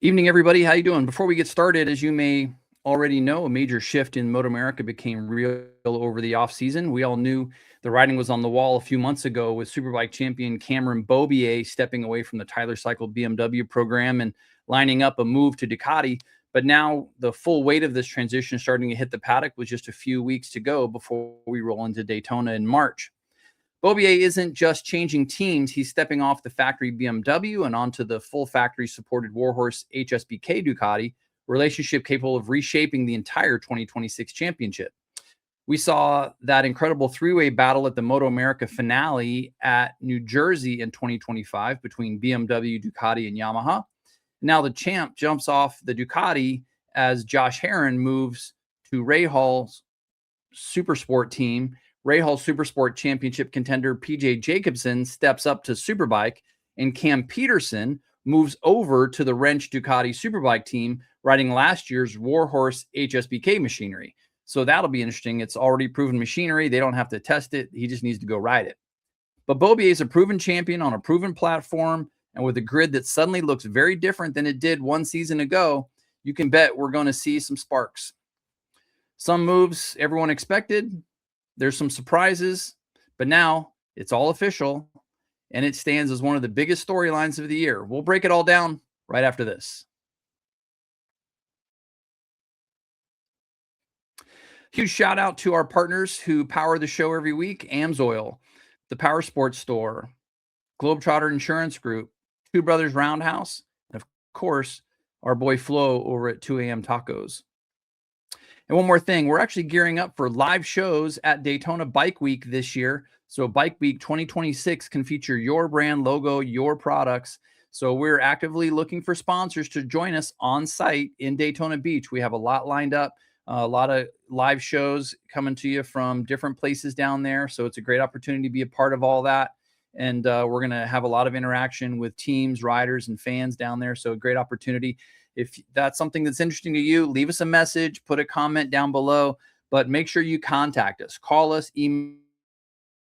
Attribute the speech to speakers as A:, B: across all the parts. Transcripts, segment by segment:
A: Evening, everybody. How you doing? Before we get started, as you may already know, a major shift in Moto America became real over the offseason. We all knew the writing was on the wall a few months ago with Superbike champion Cam Beaubier stepping away from the Tytler Cycle BMW program and lining up a move to Ducati. But now the full weight of this transition is starting to hit the paddock with just a few weeks to go before we roll into Daytona in March. Beaubier isn't just changing teams. He's stepping off the factory BMW and onto the full factory-supported Warhorse HSBK Ducati, relationship capable of reshaping the entire 2026 championship. We saw that incredible three-way battle at the Moto America finale at New Jersey in 2025 between BMW, Ducati, and Yamaha. Now the champ jumps off the Ducati as Josh Herrin moves to Rahal's Supersport team. Rahal Supersport Championship contender PJ Jacobsen steps up to Superbike, and Cam Petersen moves over to the Wrench Ducati Superbike team, riding last year's Warhorse HSBK machinery. So that'll be interesting. It's already proven machinery. They don't have to test it. He just needs to go ride it. But Beaubier is a proven champion on a proven platform, and with a grid that suddenly looks very different than it did one season ago, you can bet we're going to see some sparks. Some moves everyone expected. There's some surprises, but now it's all official, and it stands as one of the biggest storylines of the year. We'll break it all down right after this. Huge shout out to our partners who power the show every week: AMSOIL, the Power Sports Store, Globetrotter Insurance Group, Two Brothers Roundhouse, and of course, our boy Flo over at 2 a.m. Tacos. And one more thing, we're actually gearing up for live shows at Daytona Bike Week this year. So Bike Week 2026 can feature your brand logo, your products. So we're actively looking for sponsors to join us on site in Daytona Beach. We have a lot lined up, a lot of live shows coming to you from different places down there. So it's a great opportunity to be a part of all that. And we're going to have a lot of interaction with teams, riders, and fans down there. So a great opportunity. If that's something that's interesting to you, leave us a message, put a comment down below, but make sure you contact us. Call us, email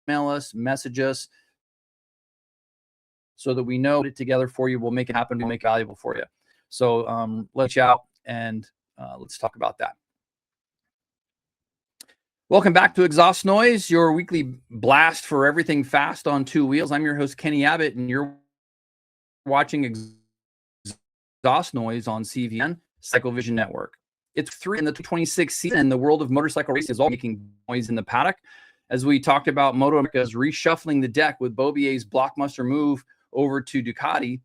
A: us, message us so that we know it together for you. We'll make it happen. We'll make it valuable for you. So let's reach out and let's talk about that. Welcome back to Exhaust Noise, your weekly blast for everything fast on two wheels. I'm your host, Kenny Abbott, and you're watching Exhaust Noise on CVN, Cycle Vision Network. It's in the 2026 season. The world of motorcycle racing is all making noise in the paddock. As we talked about, Moto America is reshuffling the deck with Beaubier's blockbuster move over to Ducati.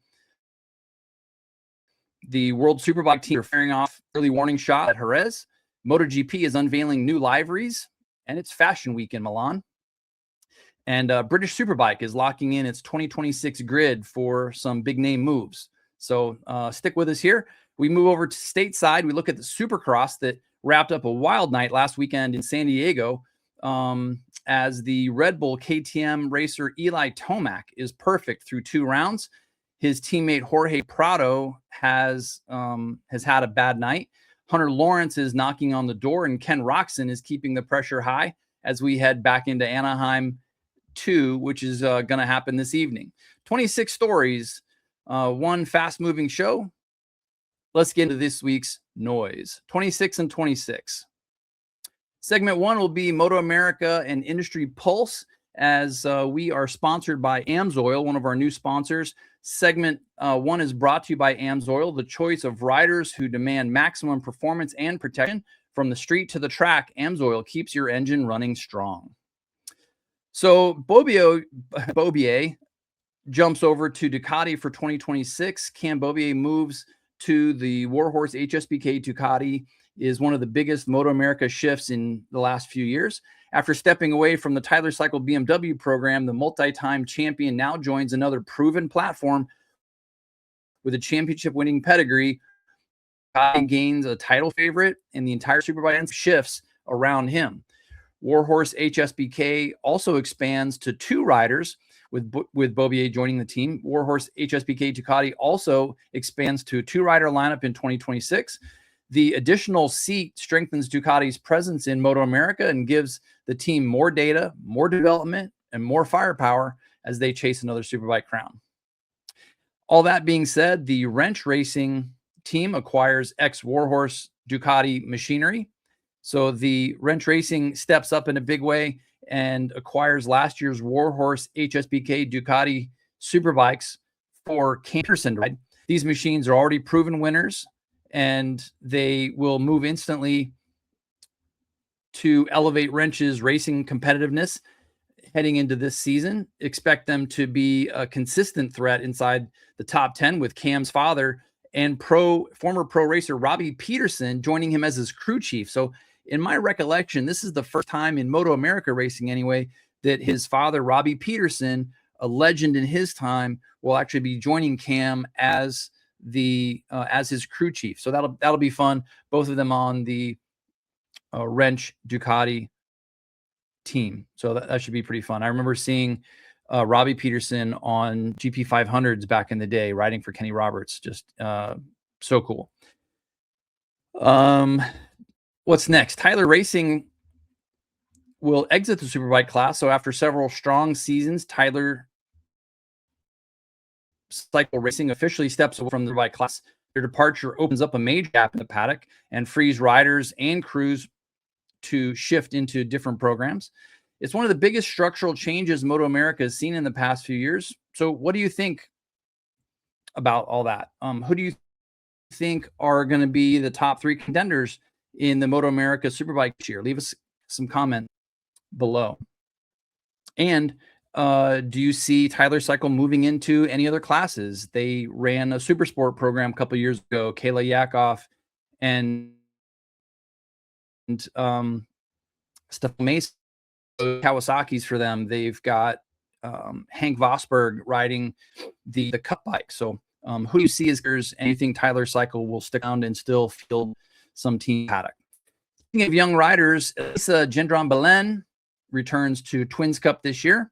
A: The World Superbike team are firing off early warning shot at Jerez. Moto-GP is unveiling new liveries, and it's Fashion Week in Milan. And British Superbike is locking in its 2026 grid for some big name moves. So stick with us here. We move over to stateside. We look at the Supercross that wrapped up a wild night last weekend in San Diego as the Red Bull KTM racer Eli Tomac is perfect through 2 rounds. His teammate Jorge Prado has had a bad night. Hunter Lawrence is knocking on the door, and Ken Roczen is keeping the pressure high as we head back into Anaheim 2, which is going to happen this evening. 26 stories. One fast-moving show. Let's get into this week's noise. 26 and 26. Segment 1 will be Moto America and Industry Pulse, as we are sponsored by AMSOIL, one of our new sponsors. Segment 1 is brought to you by AMSOIL, the choice of riders who demand maximum performance and protection. From the street to the track, AMSOIL keeps your engine running strong. So Beaubier jumps over to Ducati for 2026. Cam Beaubier moves to the Warhorse HSBK Ducati, is one of the biggest Moto America shifts in the last few years. After stepping away from the Tytler Cycle BMW program, the multi-time champion now joins another proven platform with a championship-winning pedigree. Ducati gains a title favorite, and the entire Superbike shifts around him. Warhorse HSBK also expands to 2 riders, with Beaubier joining the team. Warhorse HSBK Ducati also expands to a 2-rider lineup in 2026. The additional seat strengthens Ducati's presence in Moto America and gives the team more data, more development, and more firepower as they chase another Superbike crown. All that being said, the wrench racing team acquires ex-Warhorse Ducati machinery. So the Wrench Racing steps up in a big way and acquires last year's Warhorse HSBK Ducati Superbikes for Cam Petersen to ride. These machines are already proven winners, and they will move instantly to elevate Wrench's racing competitiveness heading into this season. Expect them to be a consistent threat inside the top 10, with Cam's father and former pro racer Robbie Petersen joining him as his crew chief. So in my recollection, this is the first time in Moto America racing anyway that his father, Robbie Petersen, a legend in his time, will actually be joining Cam as his crew chief. So that'll be fun. Both of them on the Wrench Ducati team. So that should be pretty fun. I remember seeing Robbie Petersen on GP 500s back in the day, riding for Kenny Roberts. Just so cool. What's next? Tytler Racing will exit the Superbike class. So after several strong seasons, Tytler Cycle Racing officially steps away from the Superbike class. Their departure opens up a major gap in the paddock and frees riders and crews to shift into different programs. It's one of the biggest structural changes Moto America has seen in the past few years. So what do you think about all that? Who do you think are going to be the top 3 contenders in the Moto America Superbike this year? Leave us some comment below. And do you see Tytler Cycle moving into any other classes? They ran a Supersport program a couple years ago. Kayla Yakov and Stefan Mason, Kawasaki's for them. They've got Hank Vosberg riding the Cup bike. So who do you see as anything Tytler Cycle will stick around and still field some team paddock? Speaking of young riders, Elisa Gendron returns to Twins Cup this year.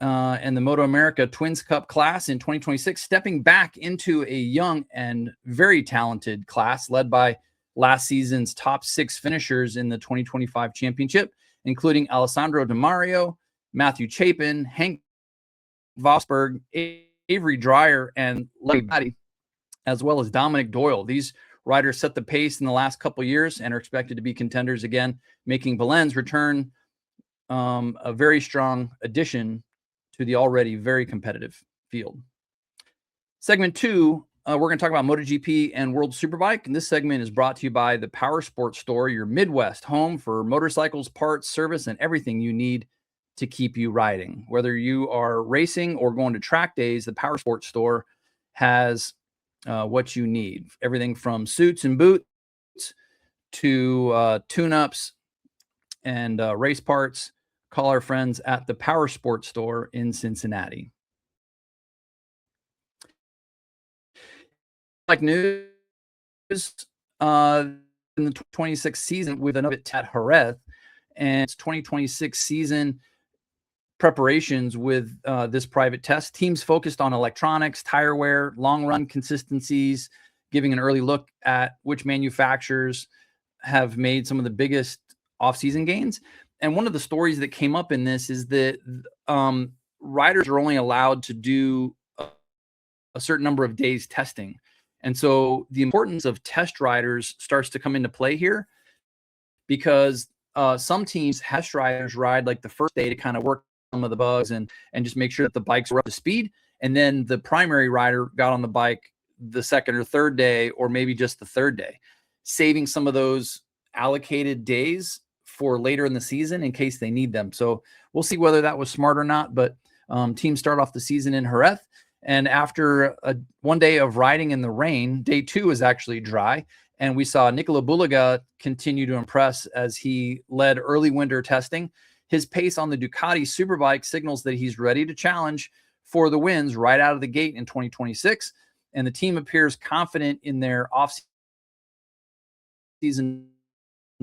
A: And the Moto America Twins Cup class in 2026, stepping back into a young and very talented class led by last season's top 6 finishers in the 2025 championship, including Alessandro Di Mario, Matthew Chapin, Hank Vosberg, Avery Dreyer, and Larry Batty, as well as Dominic Doyle. These riders set the pace in the last couple years and are expected to be contenders again, making Belen's return a very strong addition to the already very competitive field. Segment 2, we're going to talk about MotoGP and World Superbike. And this segment is brought to you by the Power Sports Store, your Midwest home for motorcycles, parts, service, and everything you need to keep you riding. Whether you are racing or going to track days, the Power Sports Store has what you need. Everything from suits and boots to tune-ups and race parts. Call our friends at the Power Sports Store in Cincinnati. Like news, in the 2026 season with another at Jerez, and its 2026 season preparations with this private test. Teams focused on electronics, tire wear, long run consistencies, giving an early look at which manufacturers have made some of the biggest off-season gains. And one of the stories that came up in this is that riders are only allowed to do a certain number of days testing. And so the importance of test riders starts to come into play here, because some teams test riders ride like the first day to kind of work some of the bugs and just make sure that the bikes were up to speed. And then the primary rider got on the bike the second or third day, or maybe just the third day, saving some of those allocated days for later in the season in case they need them. So we'll see whether that was smart or not, but teams start off the season in Jerez. And after one day of riding in the rain, day 2 is actually dry. And we saw Nicolo Bulega continue to impress as he led early winter testing. His pace on the Ducati Superbike signals that he's ready to challenge for the wins right out of the gate in 2026. And the team appears confident in their off-season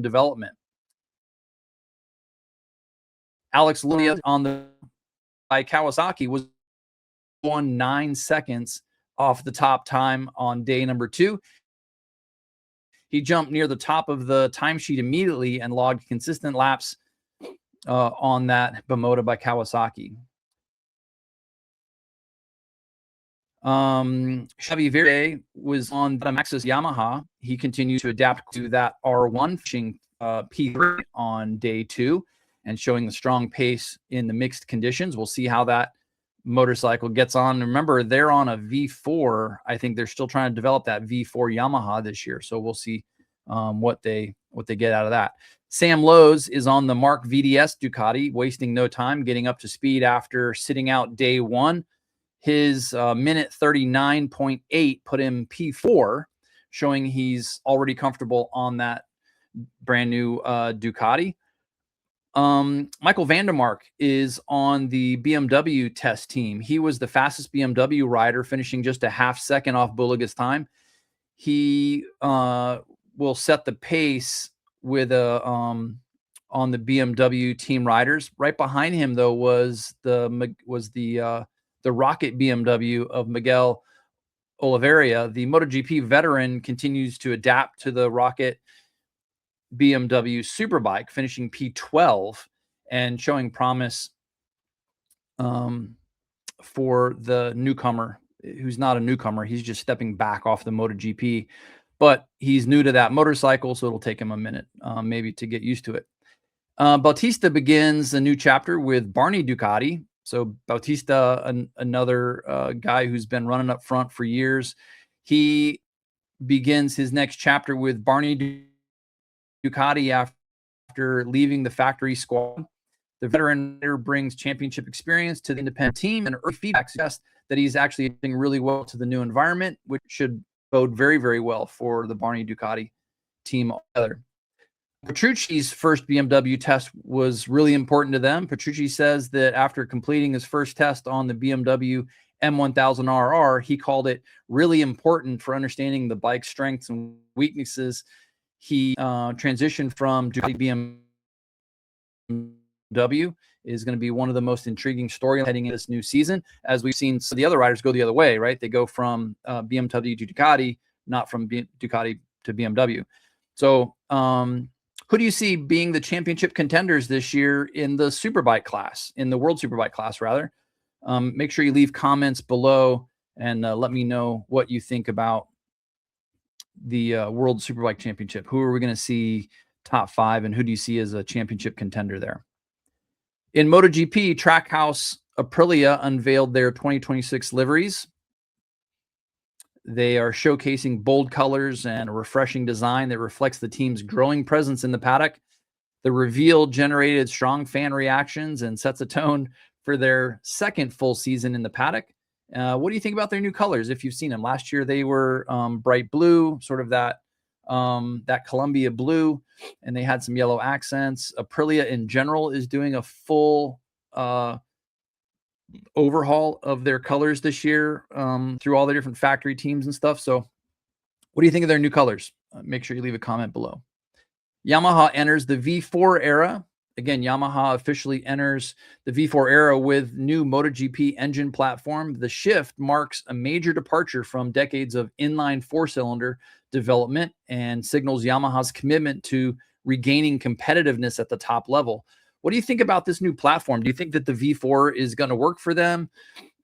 A: development. Alex Lunia on the by Kawasaki was 9 seconds off the top time on day number 2. He jumped near the top of the timesheet immediately and logged consistent laps on that Bimota by Kawasaki. Xavi Verde was on Maxxis Yamaha. He continued to adapt to that R1, fishing P3 on day 2 and showing the strong pace in the mixed conditions. We'll see how that motorcycle gets on. Remember, they're on a V4. I think they're still trying to develop that V4 Yamaha this year. So we'll see what they get out of that. Sam Lowes is on the Mark VDS Ducati, wasting no time, getting up to speed after sitting out day 1. His minute 39.8 put him P4, showing he's already comfortable on that brand new Ducati. Michael Vandermark is on the BMW test team. He was the fastest BMW rider, finishing just a half second off Bulega's time. He will set the pace with a on the BMW team riders. Right behind him, though, was the Rocket BMW of Miguel Oliveira. The MotoGP veteran continues to adapt to the Rocket BMW Superbike, finishing P12 and showing promise for the newcomer, who's not a newcomer. He's just stepping back off the MotoGP, but he's new to that motorcycle, so it'll take him a minute maybe to get used to it. Bautista begins a new chapter with Barney Ducati. So Bautista, another guy who's been running up front for years. He begins his next chapter with Barney Ducati after leaving the factory squad. The veteran rider brings championship experience to the independent team, and early feedback suggests that he's actually doing really well to the new environment, which should bode very, very well for the Barney Ducati team altogether. Petrucci's first BMW test was really important to them. Petrucci says that after completing his first test on the BMW M1000RR, he called it really important for understanding the bike's strengths and weaknesses. He transitioned from Ducati BMW is going to be one of the most intriguing storylines heading into this new season, as we've seen some of the other riders go the other way, right? They go from BMW to Ducati, not from Ducati to BMW. So who do you see being the championship contenders this year in the Superbike class, in the World Superbike class, rather? Make sure you leave comments below and let me know what you think about the World Superbike Championship. Who are we going to see top 5, and who do you see as a championship contender there? In MotoGP, Trackhouse Aprilia unveiled their 2026 liveries. They are showcasing bold colors and a refreshing design that reflects the team's growing presence in the paddock. The reveal generated strong fan reactions and sets a tone for their second full season in the paddock. What do you think about their new colors? If you've seen them, last year they were bright blue, sort of that Columbia blue, and they had some yellow accents. Aprilia in general is doing a full overhaul of their colors this year through all the different factory teams and stuff. So what do you think of their new colors? Make sure you leave a comment below. Yamaha enters the V4 era. Again, Yamaha officially enters the V4 era with new MotoGP engine platform. The shift marks a major departure from decades of inline 4-cylinder development and signals Yamaha's commitment to regaining competitiveness at the top level. What do you think about this new platform? Do you think that the V4 is going to work for them?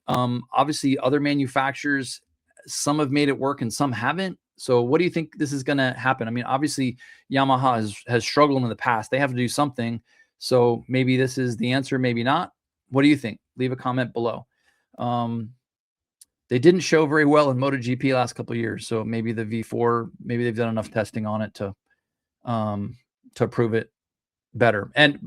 A: Obviously, other manufacturers, some have made it work and some haven't. So what do you think this is going to happen? I mean, obviously, Yamaha has struggled in the past. They have to do something. So maybe this is the answer, maybe not. What do you think? Leave a comment below. They didn't show very well in MotoGP last couple of years. So maybe the V4, maybe they've done enough testing on it to prove it better. And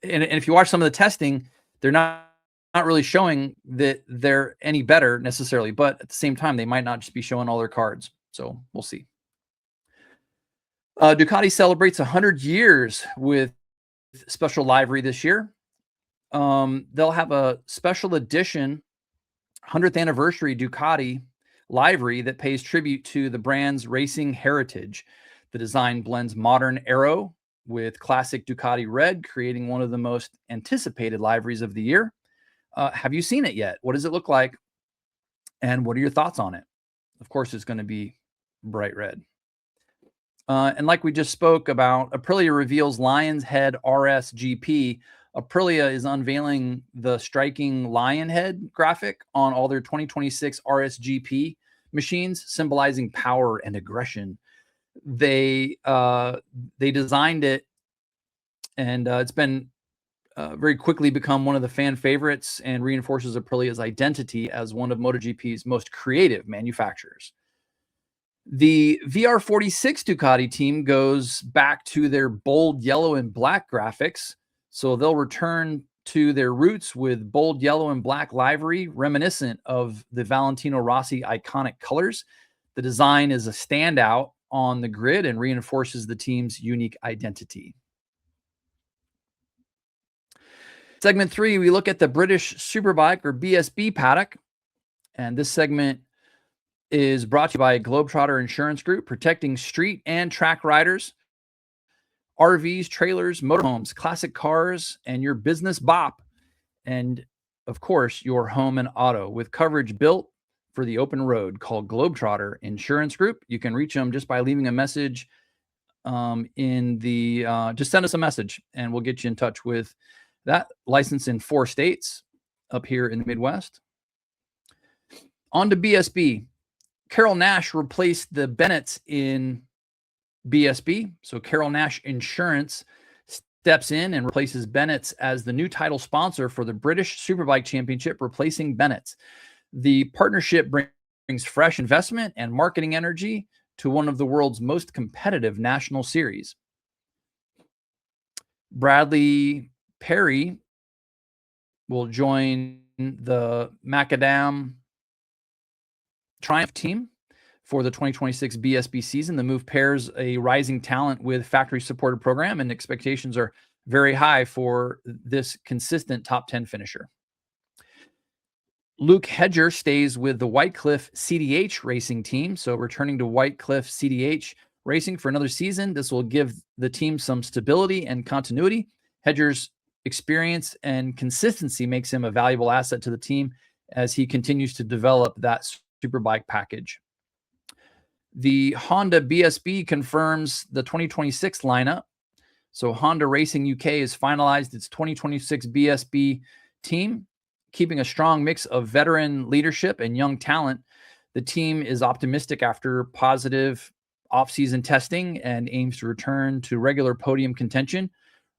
A: if you watch some of the testing, they're not really showing that they're any better necessarily, but at the same time, they might not just be showing all their cards. So we'll see. Ducati celebrates 100 years with special livery this year. They'll have a special edition 100th anniversary Ducati livery that pays tribute to the brand's racing heritage. The design blends modern aero with classic Ducati red, creating one of the most anticipated liveries of the year. Have you seen it yet? What does it look like? And what are your thoughts on it? Of course, it's going to be bright red. And like we just spoke about, Aprilia reveals Lion's Head RS GP, Aprilia is unveiling the striking lion head graphic on all their 2026 RSGP machines, symbolizing power and aggression. They designed it, and it's been very quickly become one of the fan favorites and reinforces Aprilia's identity as one of MotoGP's most creative manufacturers. The VR46 Ducati team goes back to their bold yellow and black graphics, so they'll return to their roots with bold yellow and black livery reminiscent of the Valentino Rossi iconic colors. The design is a standout on the grid and reinforces the team's unique identity. Segment 3, we look at the British Superbike, or BSB paddock, and this segment is brought to you by Globetrotter Insurance Group, protecting street and track riders, RVs, trailers, motorhomes, classic cars, and your business bop, and of course, your home and auto, with coverage built for the open road. Called Globetrotter Insurance Group. You can reach them just by leaving a message just send us a message and we'll get you in touch with that. License in 4 states up here in the Midwest. On to BSB. Carol Nash replaced the Bennett's in BSB. So Carol Nash Insurance steps in and replaces Bennett's as the new title sponsor for the British Superbike Championship, replacing Bennett's. The partnership brings fresh investment and marketing energy to one of the world's most competitive national series. Bradley Perry will join the Macadam Triumph team for the 2026 BSB season. The move pairs a rising talent with factory-supported program, and expectations are very high for this consistent top 10 finisher. Luke Hedger stays with the Whitecliff CDH racing team, so returning to Whitecliff CDH racing for another season. This will give the team some stability and continuity. Hedger's experience and consistency makes him a valuable asset to the team as he continues to develop that Superbike package. The Honda BSB confirms the 2026 lineup. So Honda Racing UK has finalized its 2026 BSB team, keeping a strong mix of veteran leadership and young talent. The team is optimistic after positive off-season testing and aims to return to regular podium contention.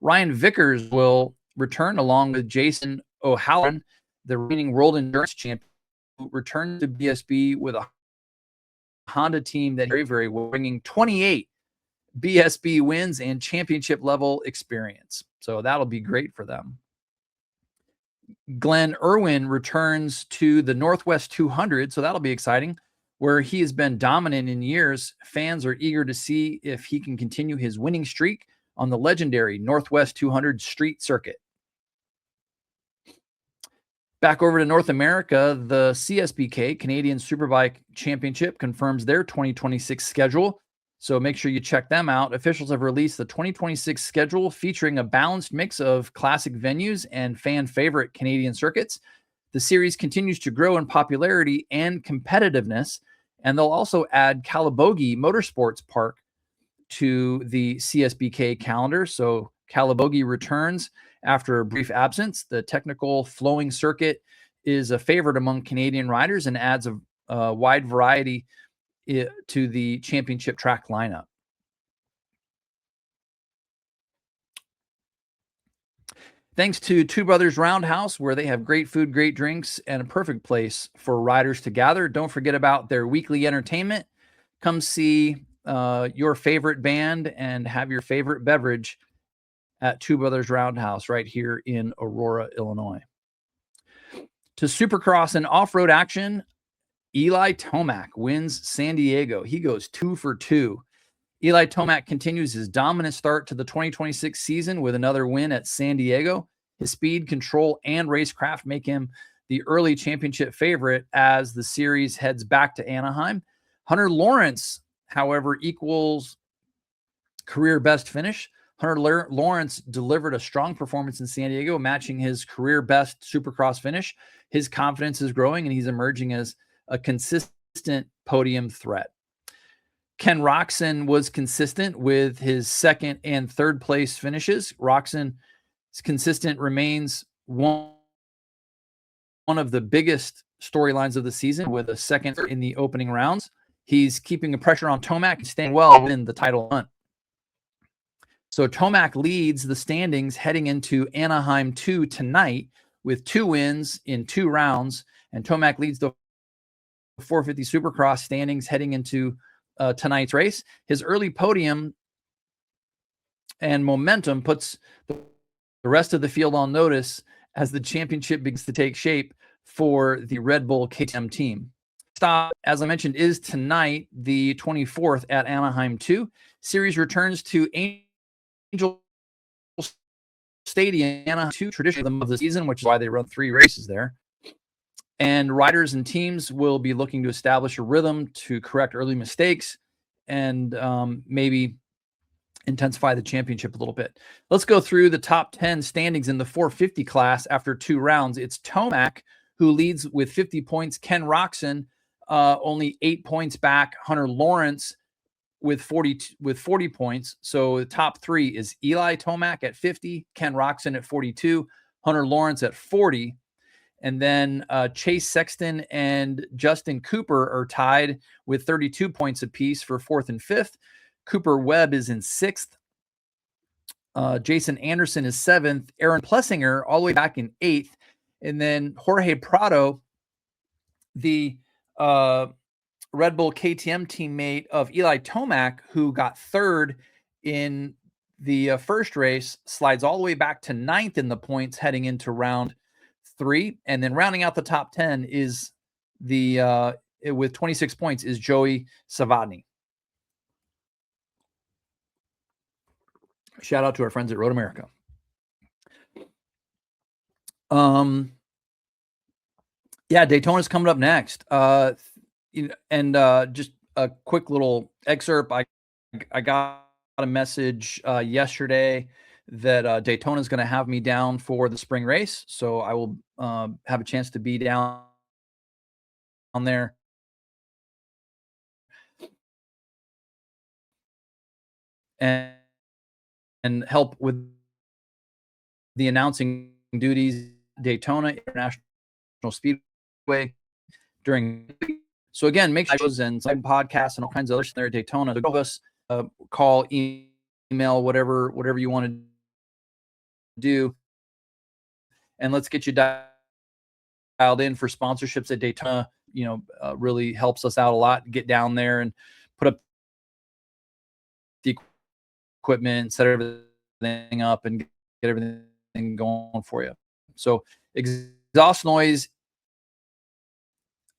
A: Ryan Vickers will return along with Jason O'Halloran, the reigning World Endurance Champion, who returned to BSB with a Honda team that is very bringing 28 BSB wins and championship level experience. So that'll be great for them. Glenn Irwin returns to the Northwest 200, so that'll be exciting. Where he has been dominant in years, fans are eager to see if he can continue his winning streak on the legendary Northwest 200 street circuit. Back over to North America, the CSBK, Canadian Superbike Championship, confirms their 2026 schedule. So make sure you check them out. Officials have released the 2026 schedule featuring a balanced mix of classic venues and fan favorite Canadian circuits. The series continues to grow in popularity and competitiveness, and they'll also add Calabogi Motorsports Park to the CSBK calendar. So Calabogi returns after a brief absence. The technical flowing circuit is a favorite among Canadian riders and adds a wide variety to the championship track lineup. Thanks to Two Brothers Roundhouse, where they have great food, great drinks, and a perfect place for riders to gather. Don't forget about their weekly entertainment. Come see your favorite band and have your favorite beverage at Two Brothers Roundhouse right here in Aurora, Illinois. To Supercross and off-road action, Eli Tomac wins San Diego. He goes 2 for 2. Eli Tomac continues his dominant start to the 2026 season with another win at San Diego. His speed, control, and racecraft make him the early championship favorite as the series heads back to Anaheim. Hunter Lawrence, however, equals career best finish. Hunter Lawrence delivered a strong performance in San Diego, matching his career best Supercross finish. His confidence is growing, and he's emerging as a consistent podium threat. Ken Roczen was consistent with his second and third place finishes. Roczen consistent remains one of the biggest storylines of the season, with a second in the opening rounds. He's keeping the pressure on Tomac and staying well in the title hunt. So Tomac leads the standings heading into Anaheim 2 tonight with 2 wins in 2 rounds. And Tomac leads the 450 Supercross standings heading into tonight's race. His early podium and momentum puts the rest of the field on notice as the championship begins to take shape for the Red Bull KTM team. Stop, as I mentioned, is tonight, the 24th at Anaheim 2. Series returns to Angel Stadium, Anaheim 2, traditionally of the season, which is why they run 3 races there. And riders and teams will be looking to establish a rhythm to correct early mistakes and maybe intensify the championship a little bit. Let's go through the top 10 standings in the 450 class after 2 rounds. It's Tomac who leads with 50 points. Ken Roczen only 8 points back. Hunter Lawrence with 40 points. So the top 3 is Eli Tomac at 50, Ken Roczen at 42, Hunter Lawrence at 40. And then Chase Sexton and Justin Cooper are tied with 32 points apiece for 4th and 5th. Cooper Webb is in 6th. Jason Anderson is 7th. Aaron Plessinger all the way back in 8th. And then Jorge Prado, the Red Bull KTM teammate of Eli Tomac, who got 3rd in the first race, slides all the way back to 9th in the points heading into round 3. And then rounding out the top 10 is with 26 points is Joey Savadny. Shout out to our friends at Road America. Yeah, Daytona's coming up next. And just a quick little excerpt. I got a message yesterday that Daytona is going to have me down for the spring race, so I will have a chance to be down on there. And help with the announcing duties, Daytona International Speedway during. So again, make sure and some podcasts and all kinds of others there at Daytona. So go us, call, email, whatever you want to do, and let's get you dialed in for sponsorships at Daytona. Really helps us out a lot. Get down there and put up the equipment, set everything up, and get everything going for you. So Exhaust Noise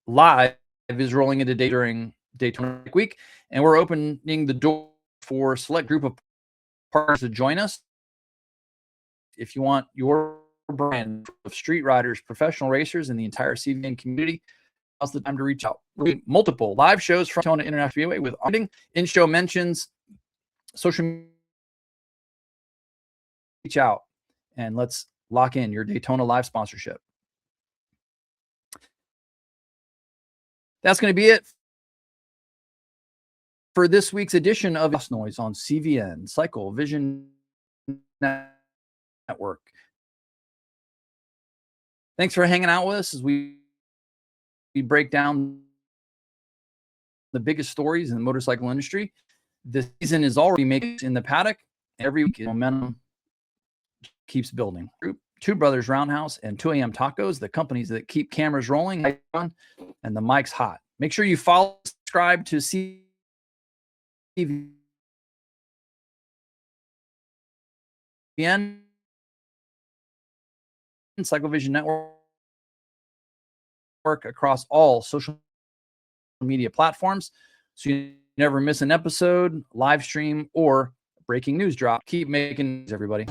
A: Live is rolling into during Daytona week, and we're opening the door for a select group of partners to join us. If you want your brand of street riders, professional racers, and the entire CVN community, now's the time to reach out. Multiple live shows from Daytona International Speedway with in-show mentions, social media. Reach out and let's lock in your Daytona live sponsorship. That's going to be it for this week's edition of Exhaust Noise on CVN Cycle Vision Network. Thanks for hanging out with us as we break down the biggest stories in the motorcycle industry. The season is already making in the paddock. Every week, momentum keeps building. Two Brothers Roundhouse and 2 AM Tacos, the companies that keep cameras rolling and the mics hot. Make sure you follow, subscribe to CVN Cycle Vision Network across all social media platforms, so you never miss an episode, live stream, or breaking news drop. Keep making news, everybody.